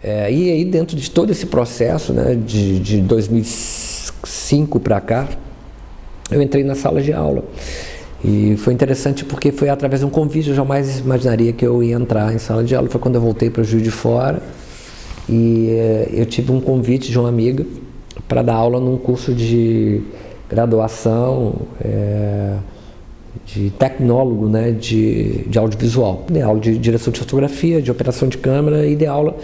E aí dentro de todo esse processo, né, de 2005 para cá, eu entrei na sala de aula. E foi interessante porque foi através de um convite, eu jamais imaginaria que eu ia entrar em sala de aula. Foi quando eu voltei para o Juiz de Fora e eu tive um convite de uma amiga para dar aula num curso de graduação de tecnólogo, né, de audiovisual. Dei aula de direção de fotografia, de operação de câmera e dei aula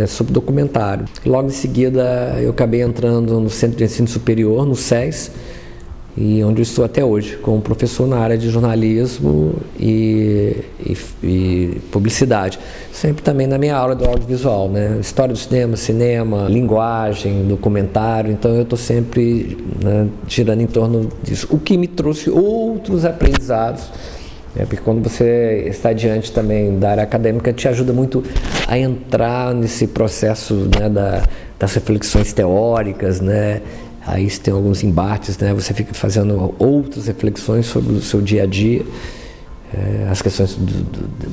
sobre documentário. Logo em seguida eu acabei entrando no Centro de Ensino Superior, no SES, e onde eu estou até hoje, como professor na área de jornalismo e publicidade. Sempre também na minha aula do audiovisual, né? História do cinema, linguagem, documentário, então eu estou sempre, né, girando em torno disso. O que me trouxe outros aprendizados, porque quando você está diante também da área acadêmica, te ajuda muito a entrar nesse processo, né, das reflexões teóricas, né? Aí você tem alguns embates, né? Você fica fazendo outras reflexões sobre o seu dia a dia, as questões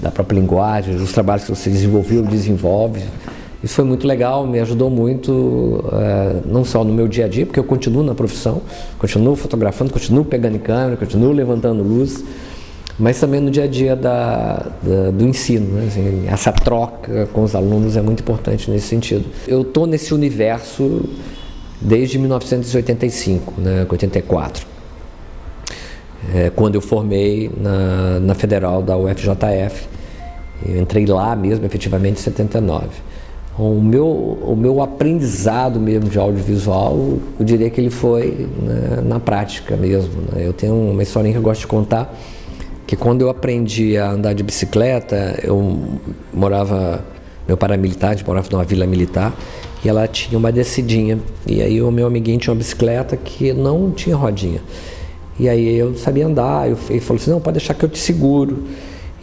da própria linguagem, os trabalhos que você desenvolve. Isso foi muito legal, me ajudou muito, não só no meu dia a dia, porque eu continuo na profissão, continuo fotografando, continuo pegando em câmera, continuo levantando luz, mas também no dia a dia do ensino, né? Assim, essa troca com os alunos é muito importante nesse sentido. Eu estou nesse universo desde 1985, né, 84, quando eu formei na Federal da UFJF. Eu entrei lá mesmo, efetivamente, em 79. O meu aprendizado mesmo de audiovisual, eu diria que ele foi, né, na prática mesmo, né? Eu tenho uma historinha que eu gosto de contar, que quando eu aprendi a andar de bicicleta, meu pai era militar, a gente morava numa vila militar, e ela tinha uma descidinha, e aí o meu amiguinho tinha uma bicicleta que não tinha rodinha, e aí eu sabia andar, ele falou assim, não, pode deixar que eu te seguro,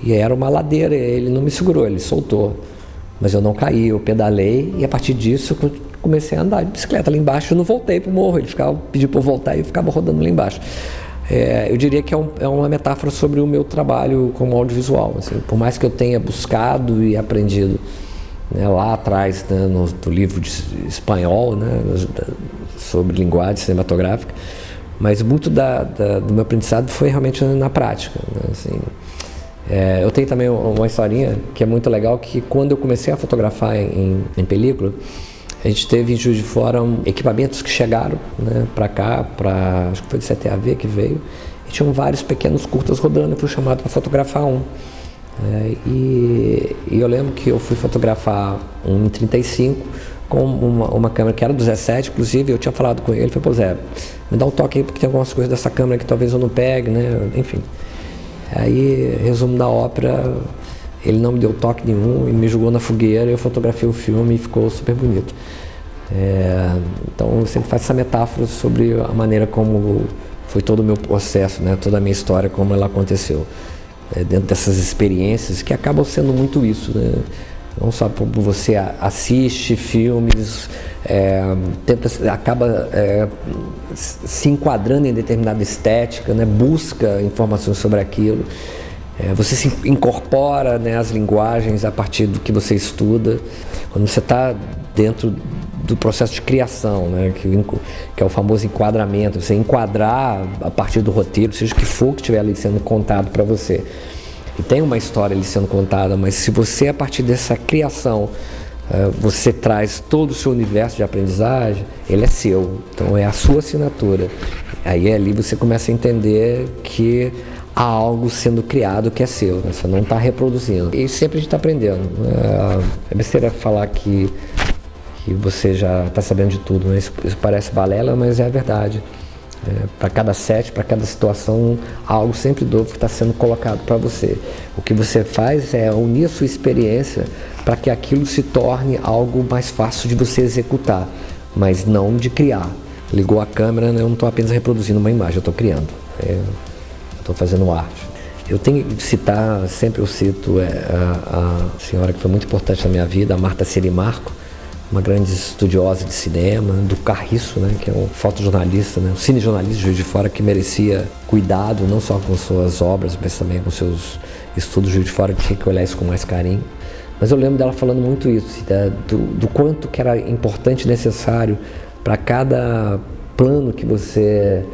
e aí era uma ladeira, ele não me segurou, ele soltou, mas eu não caí, eu pedalei, e a partir disso eu comecei a andar de bicicleta lá embaixo, eu não voltei pro morro, ele pediu para eu voltar e eu ficava rodando lá embaixo. Eu diria que é uma metáfora sobre o meu trabalho como audiovisual, assim, por mais que eu tenha buscado e aprendido, né, lá atrás, né, no livro de espanhol, né, sobre linguagem cinematográfica, mas muito do meu aprendizado foi realmente na prática, né, assim. Eu tenho também uma historinha que é muito legal, que quando eu comecei a fotografar em película, a gente teve em Juiz de Fora equipamentos que chegaram, né, para cá, acho que foi de CTAV que veio, e tinham vários pequenos curtas rodando, eu fui chamado para fotografar um. E eu lembro que eu fui fotografar um em 35 com uma câmera que era do 17, inclusive eu tinha falado com ele, falei, pô Zé, me dá um toque aí porque tem algumas coisas dessa câmera que talvez eu não pegue, né, enfim. Aí, resumo da ópera, ele não me deu toque nenhum e me jogou na fogueira, eu fotografei o filme e ficou super bonito. Então eu sempre faço essa metáfora sobre a maneira como foi todo o meu processo, né, toda a minha história, como ela aconteceu. Dentro dessas experiências que acabam sendo muito isso, né? Não só por você assiste filmes, acaba se enquadrando em determinada estética, né? Busca informações sobre aquilo, você se incorpora, né, as linguagens a partir do que você estuda. Quando você está dentro do processo de criação, né, que é o famoso enquadramento, você enquadrar a partir do roteiro, seja o que for que estiver ali sendo contado para você. E tem uma história ali sendo contada, mas se você, a partir dessa criação, você traz todo o seu universo de aprendizagem, ele é seu, então é a sua assinatura. Aí ali você começa a entender que há algo sendo criado que é seu, né? Você não está reproduzindo. E sempre a gente está aprendendo. É besteira falar que você já está sabendo de tudo, né? Isso parece balela, mas é a verdade. Para cada set, para cada situação, algo sempre novo que está sendo colocado para você. O que você faz é unir a sua experiência para que aquilo se torne algo mais fácil de você executar, mas não de criar. Ligou a câmera, né? Eu não estou apenas reproduzindo uma imagem, eu estou criando. Estou fazendo arte. Eu tenho que citar, sempre eu cito a senhora que foi muito importante na minha vida, a Marta Sirimarco, uma grande estudiosa de cinema, do Carriço, né, que é um fotojornalista, né, um cinejornalista de Juiz de Fora que merecia cuidado, não só com suas obras, mas também com seus estudos de Juiz de Fora, que tinha que olhar isso com mais carinho. Mas eu lembro dela falando muito isso, do quanto que era importante e necessário para cada plano que você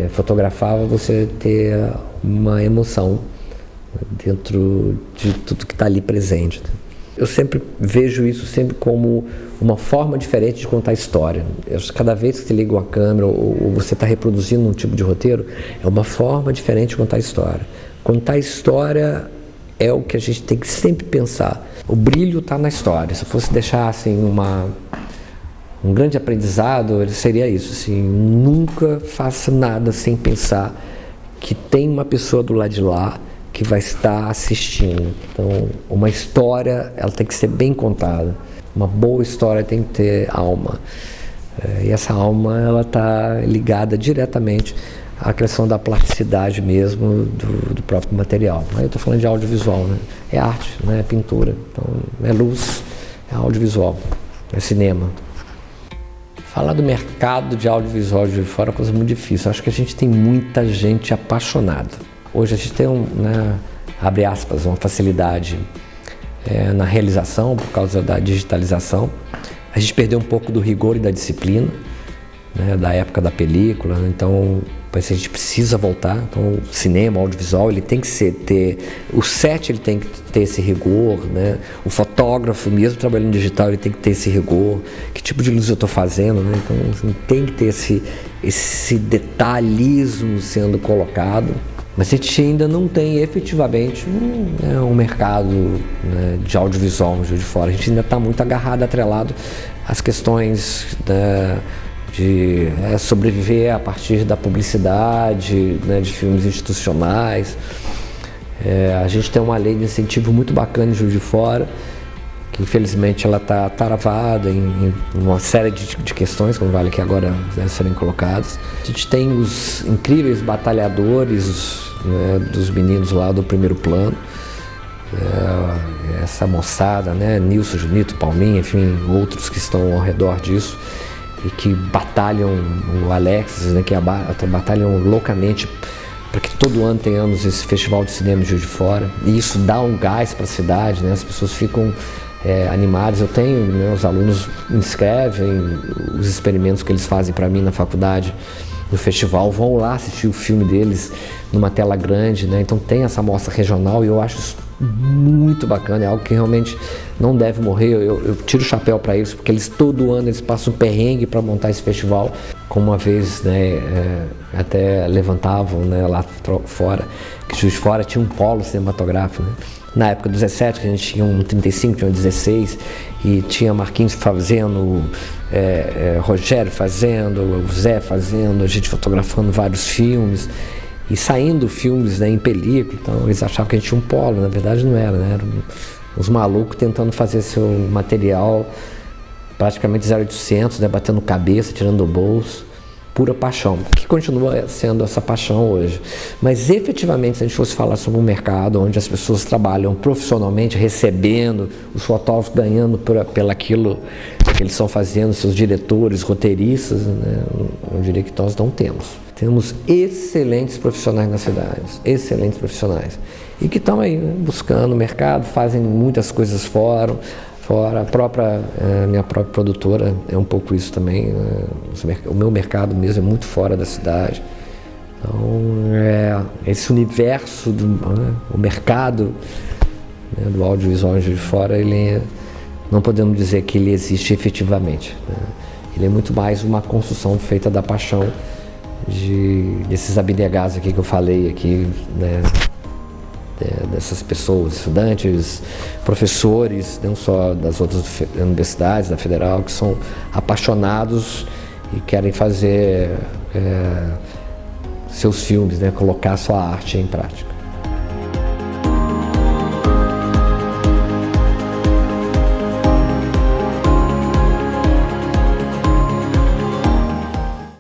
fotografava, você ter uma emoção dentro de tudo que está ali presente. Eu sempre vejo isso sempre como uma forma diferente de contar história. Cada vez que você liga uma câmera ou você está reproduzindo um tipo de roteiro, é uma forma diferente de contar história. Contar história é o que a gente tem que sempre pensar. O brilho está na história. Se eu fosse deixar assim um grande aprendizado, seria isso, assim, nunca faça nada sem pensar que tem uma pessoa do lado de lá que vai estar assistindo. Então, uma história, ela tem que ser bem contada. Uma boa história tem que ter alma. E essa alma, ela está ligada diretamente à questão da plasticidade mesmo do próprio material. Aí eu estou falando de audiovisual, né? É arte, né? É pintura. Então, é luz, é audiovisual, é cinema. Falar do mercado de audiovisual de fora é uma coisa muito difícil. Acho que a gente tem muita gente apaixonada. Hoje a gente tem, abre aspas, uma facilidade na realização por causa da digitalização. A gente perdeu um pouco do rigor e da disciplina, né, da época da película, então a gente precisa voltar. Então o cinema, o audiovisual, ele tem que o set ele tem que ter esse rigor, né? O fotógrafo, mesmo trabalhando digital, ele tem que ter esse rigor. Que tipo de luz eu estou fazendo, né? Então assim, tem que ter esse detalhismo sendo colocado. Mas a gente ainda não tem efetivamente um mercado, né, de audiovisual no Juiz de Fora. A gente ainda está muito atrelado às questões de sobreviver a partir da publicidade, né, de filmes institucionais. A gente tem uma lei de incentivo muito bacana em Juiz de Fora, que infelizmente ela está travada em uma série de questões, que não vale aqui agora serem colocadas. A gente tem os incríveis batalhadores, né, dos meninos lá do primeiro plano, essa moçada, né, Nilson, Junito, Palminha, enfim, outros que estão ao redor disso e que batalham, o Alex, né, que batalham loucamente para que todo ano tenhamos esse festival de cinema de Juiz de Fora, e isso dá um gás para a cidade, né, as pessoas ficam animadas. Eu tenho, né, os alunos inscrevem os experimentos que eles fazem para mim na faculdade, no festival, vão lá assistir o filme deles numa tela grande, né? Então tem essa mostra regional e eu acho isso muito bacana, é algo que realmente não deve morrer. Eu tiro o chapéu para eles, porque todo ano eles passam um perrengue para montar esse festival, como uma vez, né, até levantavam, né, lá fora, que Juiz de Fora tinha um polo cinematográfico, né? Na época do 17, que a gente tinha um 35, tinha um 16, e tinha Marquinhos fazendo, Rogério fazendo, o Zé fazendo, a gente fotografando vários filmes e saindo filmes, né, em película. Então eles achavam que a gente tinha um polo, na verdade não era, né? Eram os malucos tentando fazer seu material praticamente 0800, né, batendo cabeça, tirando o bolso. Pura paixão, que continua sendo essa paixão hoje. Mas efetivamente, se a gente fosse falar sobre um mercado onde as pessoas trabalham profissionalmente, recebendo, os fotógrafos ganhando pelo aquilo que eles estão fazendo, seus diretores, roteiristas, né, eu diria que nós não temos. Temos excelentes profissionais na cidade, excelentes profissionais, e que estão aí, né, buscando o mercado, fazem muitas coisas fora. Minha própria produtora é um pouco isso também, né? O meu mercado mesmo é muito fora da cidade. Então, esse universo, o mercado, né, do audiovisual de fora, não podemos dizer que ele existe efetivamente, né? Ele é muito mais uma construção feita da paixão desses abnegados aqui que eu falei aqui, né? Dessas pessoas, estudantes, professores, não só das outras universidades, da Federal, que são apaixonados e querem fazer seus filmes, né, colocar sua arte em prática.